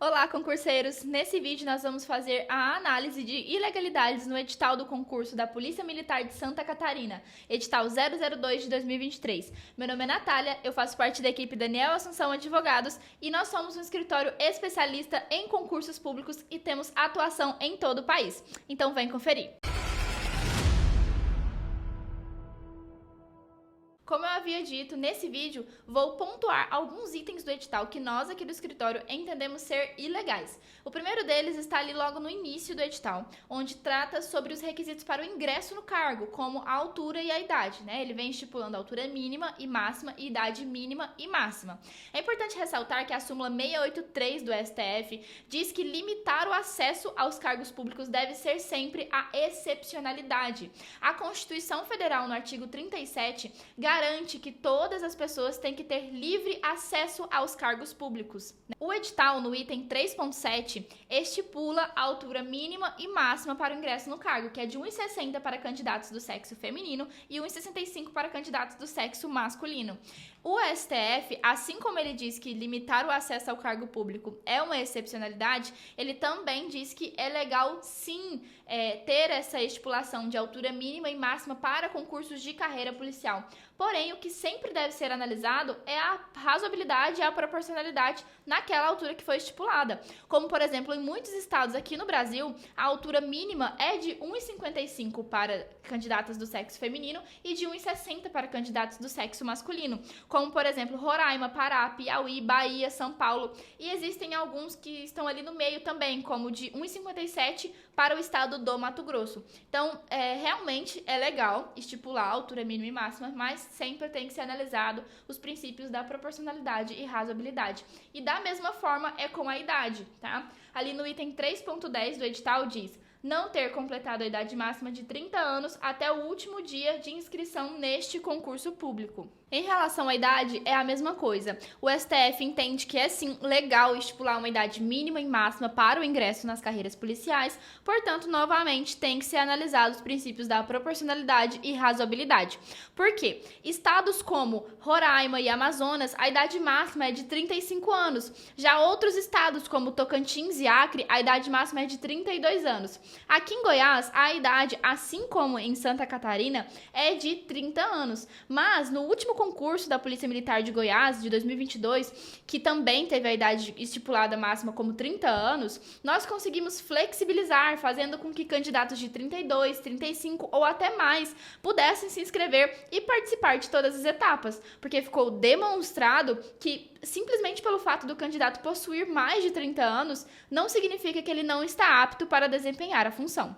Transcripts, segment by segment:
Olá, concurseiros! Nesse vídeo nós vamos fazer a análise de ilegalidades no edital do concurso da Polícia Militar de Santa Catarina, edital 002 de 2023. Meu nome é Natália, eu faço parte da equipe Daniel Assunção Advogados e nós somos um escritório especialista em concursos públicos e temos atuação em todo o país. Então vem conferir! Como eu havia dito, nesse vídeo vou pontuar alguns itens do edital que nós aqui do escritório entendemos ser ilegais. O primeiro deles está ali logo no início do edital, onde trata sobre os requisitos para o ingresso no cargo, como a altura e a idade, né? Ele vem estipulando a altura mínima e máxima e idade mínima e máxima. É importante ressaltar que a súmula 683 do STF diz que limitar o acesso aos cargos públicos deve ser sempre a excepcionalidade. A Constituição Federal, no artigo 37, garante que todas as pessoas têm que ter livre acesso aos cargos públicos. O edital, no item 3.7, estipula a altura mínima e máxima para o ingresso no cargo, que é de 1,60 para candidatos do sexo feminino e 1,65 para candidatos do sexo masculino. O STF, assim como ele diz que limitar o acesso ao cargo público é uma excepcionalidade, ele também diz que é legal, sim, ter essa estipulação de altura mínima e máxima para concursos de carreira policial. Porém, o que sempre deve ser analisado é a razoabilidade e a proporcionalidade naquela altura que foi estipulada. Como, por exemplo, em muitos estados aqui no Brasil, a altura mínima é de 1,55 para candidatas do sexo feminino e de 1,60 para candidatos do sexo masculino. Como, por exemplo, Roraima, Pará, Piauí, Bahia, São Paulo. E existem alguns que estão ali no meio também, como de 1,57 para o estado do Mato Grosso. Então, realmente é legal estipular a altura mínima e máxima, mas sempre tem que ser analisado os princípios da proporcionalidade e razoabilidade. E da mesma forma é com a idade, tá? Ali no item 3.10 do edital diz: não ter completado a idade máxima de 30 anos até o último dia de inscrição neste concurso público. Em relação à idade, é a mesma coisa. O STF entende que é sim legal estipular uma idade mínima e máxima para o ingresso nas carreiras policiais, portanto, novamente, tem que ser analisados os princípios da proporcionalidade e razoabilidade. Por quê? Estados como Roraima e Amazonas, a idade máxima é de 35 anos. Já outros estados, como Tocantins e Acre, a idade máxima é de 32 anos. Aqui em Goiás, a idade, assim como em Santa Catarina, é de 30 anos. Mas no último concurso da Polícia Militar de Goiás, de 2022, que também teve a idade estipulada máxima como 30 anos, nós conseguimos flexibilizar, fazendo com que candidatos de 32, 35 ou até mais pudessem se inscrever e participar de todas as etapas, porque ficou demonstrado que simplesmente pelo fato do candidato possuir mais de 30 anos, não significa que ele não está apto para desempenhar a função.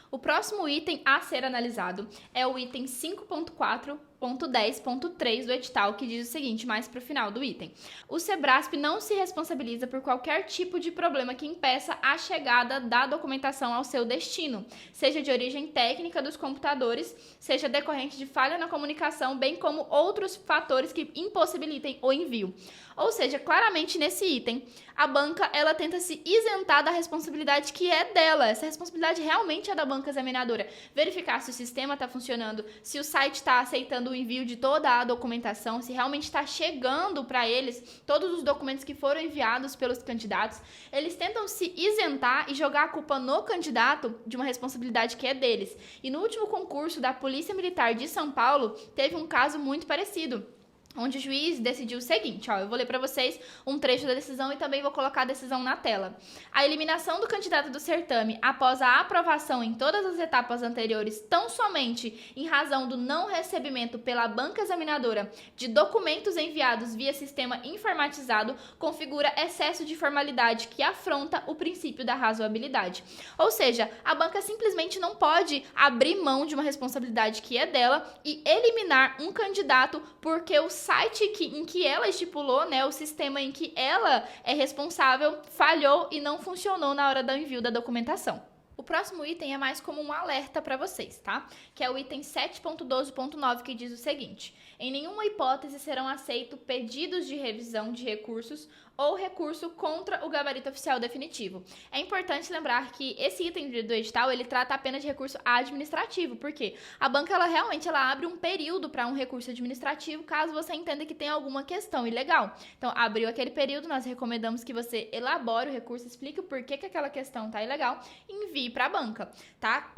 O próximo item a ser analisado é o item 5.4.10.3 do edital, que diz o seguinte, mais para o final do item: o Sebrasp não se responsabiliza por qualquer tipo de problema que impeça a chegada da documentação ao seu destino, seja de origem técnica dos computadores, seja decorrente de falha na comunicação, bem como outros fatores que impossibilitem o envio. Ou seja, claramente nesse item, a banca ela tenta se isentar da responsabilidade que é dela. Essa responsabilidade realmente é da banca examinadora. Verificar se o sistema está funcionando, se o site está aceitando o envio de toda a documentação, se realmente está chegando para eles todos os documentos que foram enviados pelos candidatos. Eles tentam se isentar e jogar a culpa no candidato de uma responsabilidade que é deles. E no último concurso da Polícia Militar de São Paulo, teve um caso muito parecido, onde o juiz decidiu o seguinte, eu vou ler para vocês um trecho da decisão e também vou colocar a decisão na tela. A eliminação do candidato do certame após a aprovação em todas as etapas anteriores, tão somente em razão do não recebimento pela banca examinadora de documentos enviados via sistema informatizado, configura excesso de formalidade que afronta o princípio da razoabilidade. Ou seja, a banca simplesmente não pode abrir mão de uma responsabilidade que é dela e eliminar um candidato porque o site em que ela estipulou, né, o sistema em que ela é responsável, falhou e não funcionou na hora do envio da documentação. O próximo item é mais como um alerta para vocês, tá? Que é o item 7.12.9, que diz o seguinte: em nenhuma hipótese serão aceitos pedidos de revisão de recursos ou recurso contra o gabarito oficial definitivo. É importante lembrar que esse item do edital, ele trata apenas de recurso administrativo, porque a banca, ela abre um período para um recurso administrativo, caso você entenda que tem alguma questão ilegal. Então, abriu aquele período, nós recomendamos que você elabore o recurso, explique o porquê que aquela questão tá ilegal e envie para a banca, tá?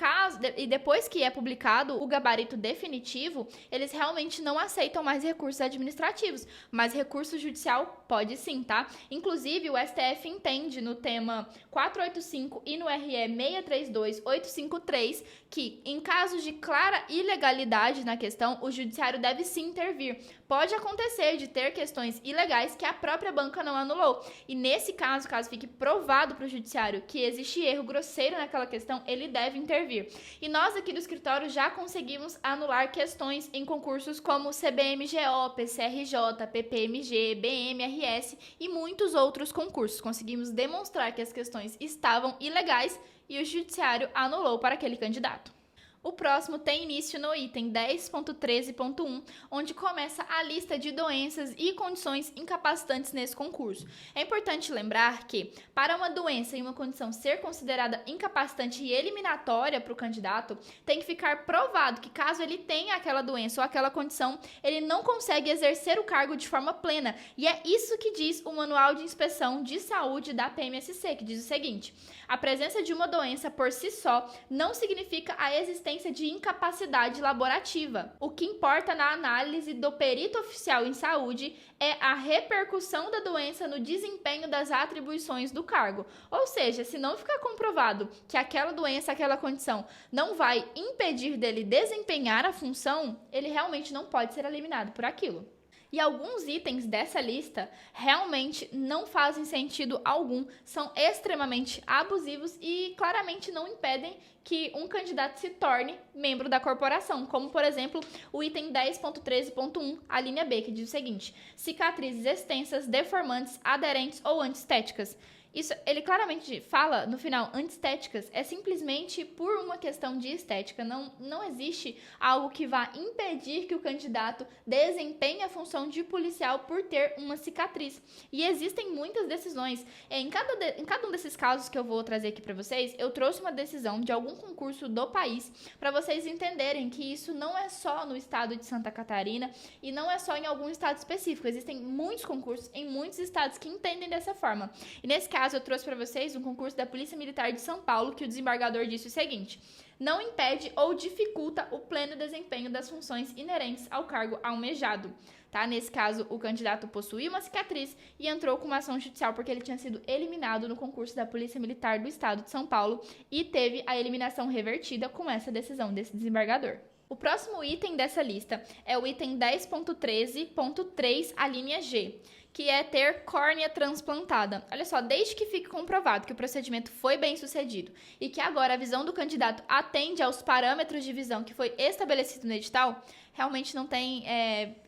E depois que é publicado o gabarito definitivo, eles realmente não aceitam mais recursos administrativos, mas recurso judicial pode sim, tá? Inclusive, o STF entende no tema 485 e no RE 632853 que, em casos de clara ilegalidade na questão, o judiciário deve sim intervir. Pode acontecer de ter questões ilegais que a própria banca não anulou. E nesse caso fique provado para o judiciário que existe erro grosseiro naquela questão, ele deve intervir. E nós aqui do escritório já conseguimos anular questões em concursos como CBMGO, PCRJ, PPMG, BMRS e muitos outros concursos. Conseguimos demonstrar que as questões estavam ilegais e o judiciário anulou para aquele candidato. O próximo tem início no item 10.13.1, onde começa a lista de doenças e condições incapacitantes nesse concurso. É importante lembrar que, para uma doença e uma condição ser considerada incapacitante e eliminatória para o candidato, tem que ficar provado que, caso ele tenha aquela doença ou aquela condição, ele não consegue exercer o cargo de forma plena. E é isso que diz o Manual de Inspeção de Saúde da PMSC, que diz o seguinte: a presença de uma doença por si só não significa a existência de incapacidade laborativa. O que importa na análise do perito oficial em saúde é a repercussão da doença no desempenho das atribuições do cargo. Ou seja, se não ficar comprovado que aquela doença, aquela condição não vai impedir dele desempenhar a função, ele realmente não pode ser eliminado por aquilo. E alguns itens dessa lista realmente não fazem sentido algum, são extremamente abusivos e claramente não impedem que um candidato se torne membro da corporação, como, por exemplo, o item 10.13.1, a linha B, que diz o seguinte: cicatrizes extensas, deformantes, aderentes ou antiestéticas. Isso, ele claramente fala no final, antiestéticas, é simplesmente por uma questão de estética, não existe algo que vá impedir que o candidato desempenhe a função de policial por ter uma cicatriz. E existem muitas decisões, em cada um desses casos que eu vou trazer aqui para vocês, eu trouxe uma decisão de algum concurso do país, para vocês entenderem que isso não é só no estado de Santa Catarina e não é só em algum estado específico, existem muitos concursos em muitos estados que entendem dessa forma. E nesse caso, eu trouxe para vocês um concurso da Polícia Militar de São Paulo, que o desembargador disse o seguinte: não impede ou dificulta o pleno desempenho das funções inerentes ao cargo almejado. Tá? Nesse caso, o candidato possuía uma cicatriz e entrou com uma ação judicial porque ele tinha sido eliminado no concurso da Polícia Militar do Estado de São Paulo e teve a eliminação revertida com essa decisão desse desembargador. O próximo item dessa lista é o item 10.13.3, a linha G, que é ter córnea transplantada. Olha só, desde que fique comprovado que o procedimento foi bem sucedido e que agora a visão do candidato atende aos parâmetros de visão que foi estabelecido no edital, realmente não tem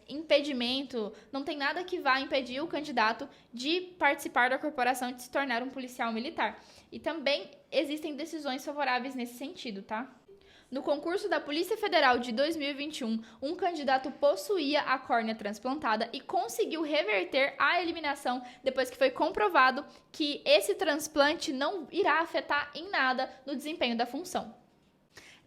impedimento, não tem nada que vá impedir o candidato de participar da corporação e de se tornar um policial militar. E também existem decisões favoráveis nesse sentido, tá? No concurso da Polícia Federal de 2021, um candidato possuía a córnea transplantada e conseguiu reverter a eliminação depois que foi comprovado que esse transplante não irá afetar em nada no desempenho da função.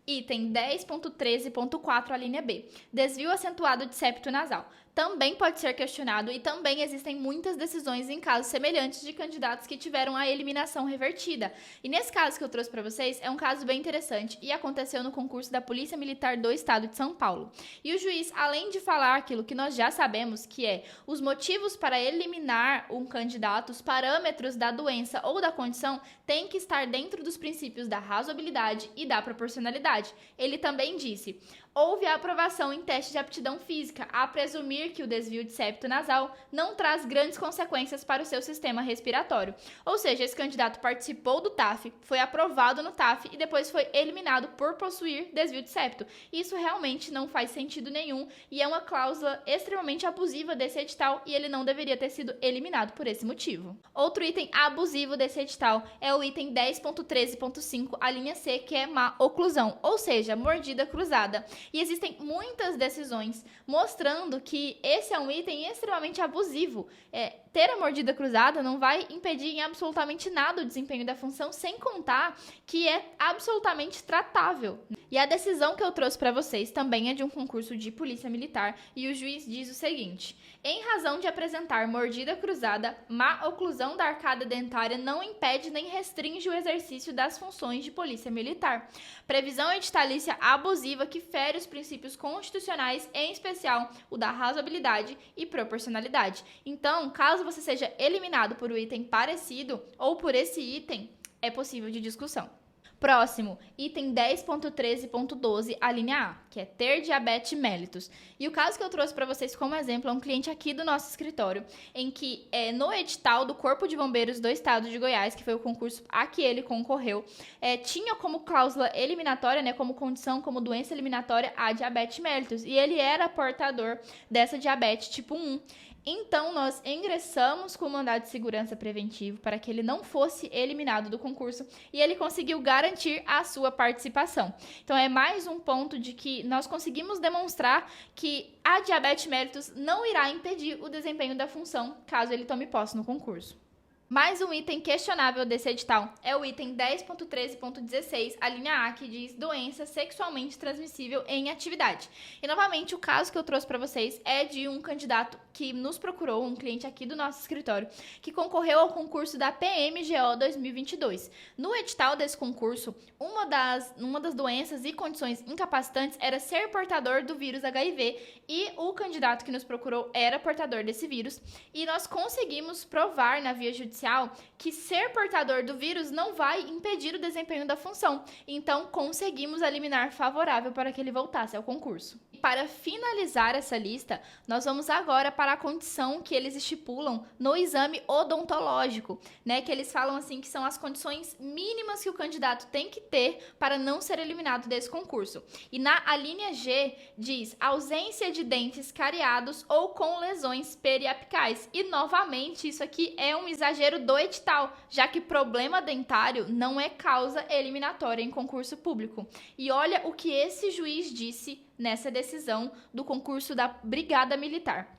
Item 10.13.4, a linha B. Desvio acentuado de septo nasal. Também pode ser questionado e também existem muitas decisões em casos semelhantes de candidatos que tiveram a eliminação revertida. E nesse caso que eu trouxe para vocês, é um caso bem interessante e aconteceu no concurso da Polícia Militar do Estado de São Paulo. E o juiz, além de falar aquilo que nós já sabemos, que é os motivos para eliminar um candidato, os parâmetros da doença ou da condição, tem que estar dentro dos princípios da razoabilidade e da proporcionalidade. Ele também disse: houve a aprovação em teste de aptidão física, a presumir que o desvio de septo nasal não traz grandes consequências para o seu sistema respiratório. Ou seja, esse candidato participou do TAF, foi aprovado no TAF e depois foi eliminado por possuir desvio de septo. Isso realmente não faz sentido nenhum e é uma cláusula extremamente abusiva desse edital e ele não deveria ter sido eliminado por esse motivo. Outro item abusivo desse edital é o item 10.13.5, a linha C, que é má oclusão, ou seja, mordida cruzada. E existem muitas decisões mostrando que esse é um item extremamente abusivo. Ter a mordida cruzada não vai impedir em absolutamente nada o desempenho da função, sem contar que é absolutamente tratável. E a decisão que eu trouxe para vocês também é de um concurso de polícia militar, e o juiz diz o seguinte: em razão de apresentar mordida cruzada, má oclusão da arcada dentária não impede nem restringe o exercício das funções de polícia militar. Previsão editalícia abusiva que fere os princípios constitucionais, em especial o da razoabilidade e proporcionalidade. Então, caso você seja eliminado por um item parecido ou por esse item, é possível de discussão. Próximo, item 10.13.12, a linha A, que é ter diabetes mellitus. E o caso que eu trouxe para vocês como exemplo é um cliente aqui do nosso escritório, em que no edital do Corpo de Bombeiros do Estado de Goiás, que foi o concurso a que ele concorreu, tinha como cláusula eliminatória, né, como condição, como doença eliminatória, a diabetes mellitus. E ele era portador dessa diabetes tipo 1. Então, nós ingressamos com o mandado de segurança preventivo para que ele não fosse eliminado do concurso e ele conseguiu garantir a sua participação. Então, é mais um ponto de que nós conseguimos demonstrar que a diabetes mellitus não irá impedir o desempenho da função caso ele tome posse no concurso. Mais um item questionável desse edital é o item 10.13.16, a linha A, que diz doença sexualmente transmissível em atividade. E, novamente, o caso que eu trouxe para vocês é de um candidato que nos procurou, um cliente aqui do nosso escritório, que concorreu ao concurso da PMGO 2022. No edital desse concurso, uma das doenças e condições incapacitantes era ser portador do vírus HIV, e o candidato que nos procurou era portador desse vírus, e nós conseguimos provar na via judicial que ser portador do vírus não vai impedir o desempenho da função. Então, conseguimos a liminar favorável para que ele voltasse ao concurso. Para finalizar essa lista, nós vamos agora para a condição que eles estipulam no exame odontológico, né? Que eles falam assim que são as condições mínimas que o candidato tem que ter para não ser eliminado desse concurso. E a linha G diz ausência de dentes cariados ou com lesões periapicais. E, novamente, isso aqui é um exagero do edital, já que problema dentário não é causa eliminatória em concurso público. E olha o que esse juiz disse nessa decisão do concurso da Brigada Militar.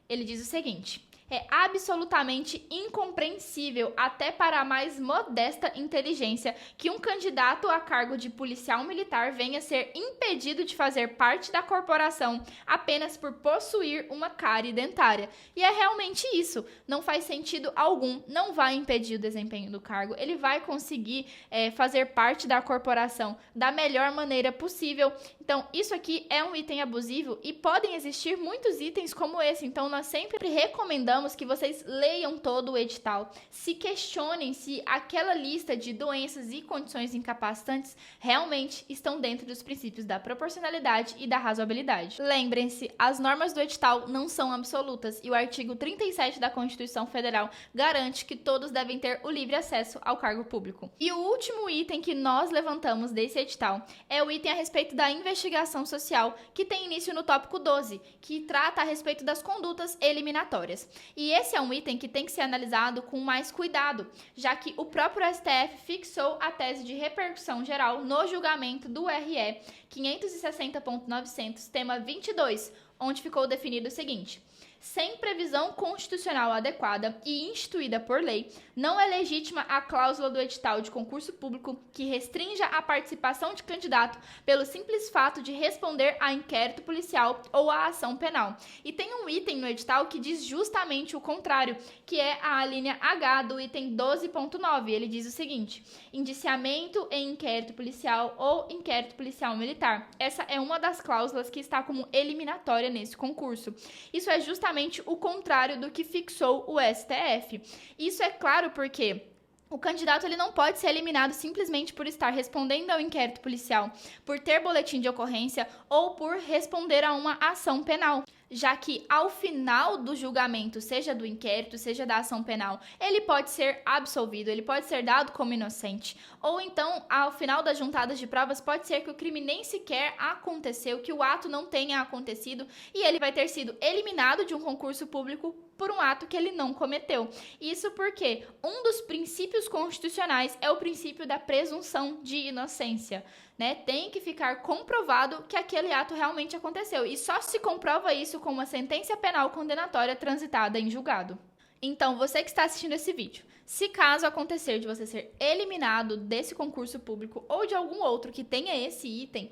Ele diz o seguinte: é absolutamente incompreensível, até para a mais modesta inteligência, que um candidato a cargo de policial militar venha a ser impedido de fazer parte da corporação apenas por possuir uma cárie dentária. E é realmente isso. Não faz sentido algum. Não vai impedir o desempenho do cargo. Ele vai conseguir fazer parte da corporação da melhor maneira possível. Então, isso aqui é um item abusivo e podem existir muitos itens como esse. Então, nós sempre recomendamos que vocês leiam todo o edital, se questionem se aquela lista de doenças e condições incapacitantes realmente estão dentro dos princípios da proporcionalidade e da razoabilidade. Lembrem-se, as normas do edital não são absolutas e o artigo 37 da Constituição Federal garante que todos devem ter o livre acesso ao cargo público. E o último item que nós levantamos desse edital é o item a respeito da investigação social, que tem início no tópico 12, que trata a respeito das condutas eliminatórias. E esse é um item que tem que ser analisado com mais cuidado, já que o próprio STF fixou a tese de repercussão geral no julgamento do RE 560.900, tema 22, onde ficou definido o seguinte: sem previsão constitucional adequada e instituída por lei, não é legítima a cláusula do edital de concurso público que restrinja a participação de candidato pelo simples fato de responder a inquérito policial ou a ação penal. E tem um item no edital que diz justamente o contrário, que é a linha H do item 12.9. Ele diz o seguinte: indiciamento em inquérito policial ou inquérito policial militar. Essa é uma das cláusulas que está como eliminatória nesse concurso. Isso é justamente o contrário do que fixou o STF. Isso é claro porque o candidato ele não pode ser eliminado simplesmente por estar respondendo ao inquérito policial, por ter boletim de ocorrência ou por responder a uma ação penal, já que ao final do julgamento, seja do inquérito, seja da ação penal, ele pode ser absolvido, ele pode ser dado como inocente. Ou então, ao final das juntadas de provas, pode ser que o crime nem sequer aconteceu, que o ato não tenha acontecido e ele vai ter sido eliminado de um concurso público por um ato que ele não cometeu. Isso porque um dos princípios constitucionais é o princípio da presunção de inocência, né? Tem que ficar comprovado que aquele ato realmente aconteceu, e só se comprova isso com uma sentença penal condenatória transitada em julgado. Então, você que está assistindo esse vídeo, se caso acontecer de você ser eliminado desse concurso público ou de algum outro que tenha esse item,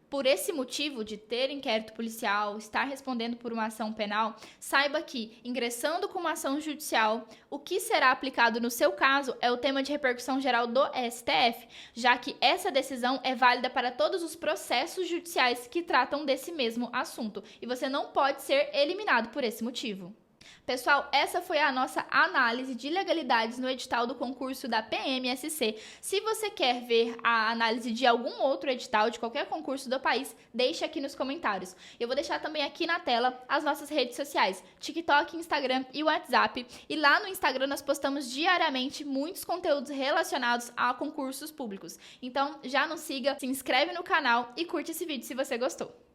por esse motivo de ter inquérito policial, estar respondendo por uma ação penal, saiba que, ingressando com uma ação judicial, o que será aplicado no seu caso é o tema de repercussão geral do STF, já que essa decisão é válida para todos os processos judiciais que tratam desse mesmo assunto, e você não pode ser eliminado por esse motivo. Pessoal, essa foi a nossa análise de legalidades no edital do concurso da PMSC. Se você quer ver a análise de algum outro edital, de qualquer concurso do país, deixe aqui nos comentários. Eu vou deixar também aqui na tela as nossas redes sociais, TikTok, Instagram e WhatsApp. E lá no Instagram nós postamos diariamente muitos conteúdos relacionados a concursos públicos. Então já nos siga, se inscreve no canal e curte esse vídeo se você gostou.